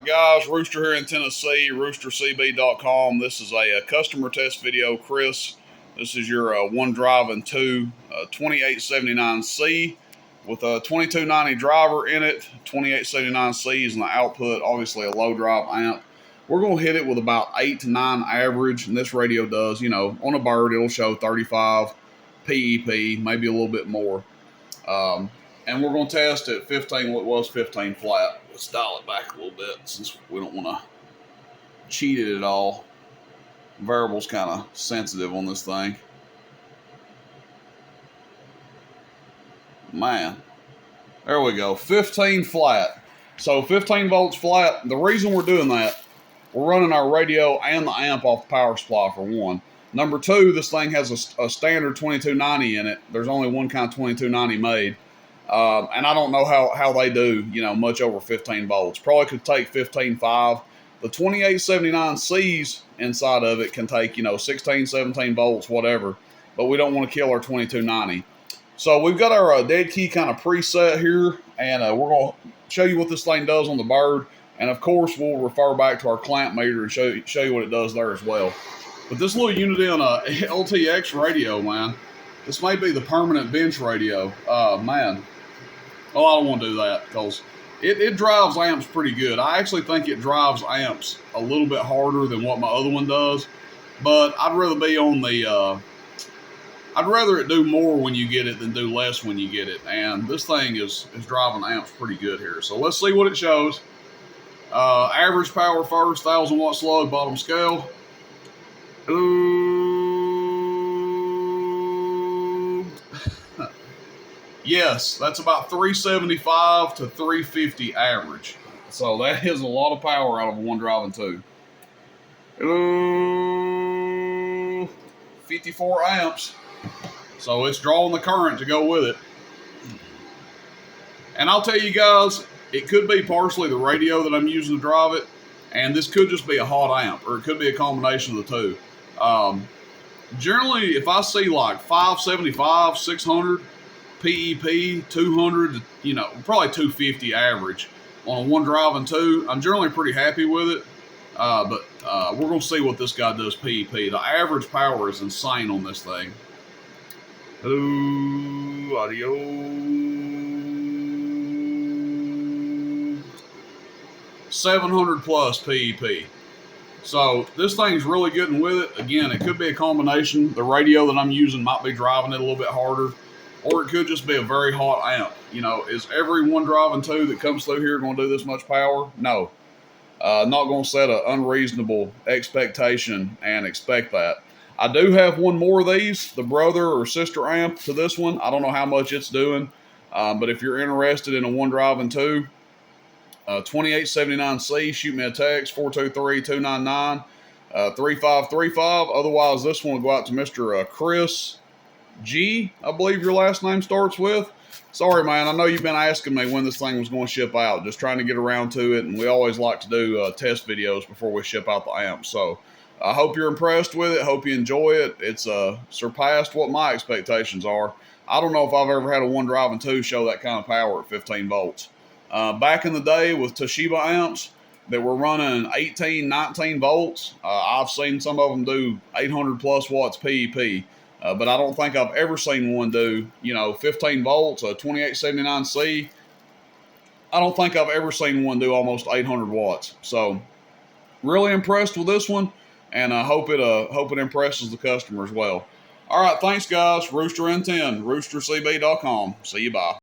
Guys, Rooster here in Tennessee, roostercb.com. This is a customer test video. Chris, this is your one drive and two 2879C with a 2290 driver in it. 2879C is in the output, obviously a low drive amp. We're going to hit it with about 8 to 9 average, and this radio does, you know, on a bird it'll show 35 PEP, maybe a little bit more. And we're going to test at 15, what was 15 flat. Let's dial it back a little bit since we don't want to cheat it at all. Variable's kind of sensitive on this thing. Man, there we go, 15 flat. So 15 volts flat. The reason we're doing that, we're running our radio and the amp off the power supply for one. Number two, this thing has a standard 2290 in it. There's only one kind of 2290 made. And I don't know how they do, you know, much over 15 volts. Probably could take 15.5. The 2879Cs inside of it can take, you know, 16, 17 volts, whatever. But we don't want to kill our 2290. So we've got our dead key kind of preset here. And we're going to show you what this thing does on the bird. And, of course, we'll refer back to our clamp meter and show you what it does there as well. But this little unit on a LTX radio, man, this may be the permanent bench radio. Man. Well, I don't want to do that because it drives amps pretty good. I actually think it drives amps a little bit harder than what my other one does. But I'd rather be on the, I'd rather it do more when you get it than do less when you get it. And this thing is driving amps pretty good here. So let's see what it shows. Average power first, 1,000 watt slug, bottom scale. Yes, that's about 375 to 350 average. So that is a lot of power out of a one drive and two. 54 amps. So it's drawing the current to go with it. And I'll tell you guys, it could be partially the radio that I'm using to drive it, and this could just be a hot amp, or it could be a combination of the two. Generally, if I see like 575, 600 PEP, 200, you know, probably 250 average on a one drive and two, I'm generally pretty happy with it. But we're going to see what this guy does PEP. The average power is insane on this thing. Hello, audio. 700 plus PEP. So this thing's really getting with it. Again, it could be a combination. The radio that I'm using might be driving it a little bit harder, or it could just be a very hot amp. You know, is every one drive and two that comes through here going to do this much power? No. Not going to set an unreasonable expectation and expect that. I do have one more of these, the brother or sister amp to this one. I don't know how much it's doing, but if you're interested in a one drive and two, 2879C, shoot me a text, 423-299-3535. Otherwise, this one will go out to Mr. Chris G, I believe your last name starts with. Sorry, man, I know you've been asking me when this thing was going to ship out. Just trying to get around to it, and we always like to do test videos before we ship out the amp. So I hope you're impressed with it. Hope you enjoy it. It's surpassed what my expectations are. I don't know if I've ever had a one drive and two show that kind of power at 15 volts. Back in the day with Toshiba amps that were running 18, 19 volts, I've seen some of them do 800 plus watts PEP. But I don't think I've ever seen one do, you know, 15 volts, a 2879C. I don't think I've ever seen one do almost 800 watts. So really impressed with this one, and I hope it impresses the customer as well. All right, thanks guys. Rooster N10, roostercb.com. See you, bye.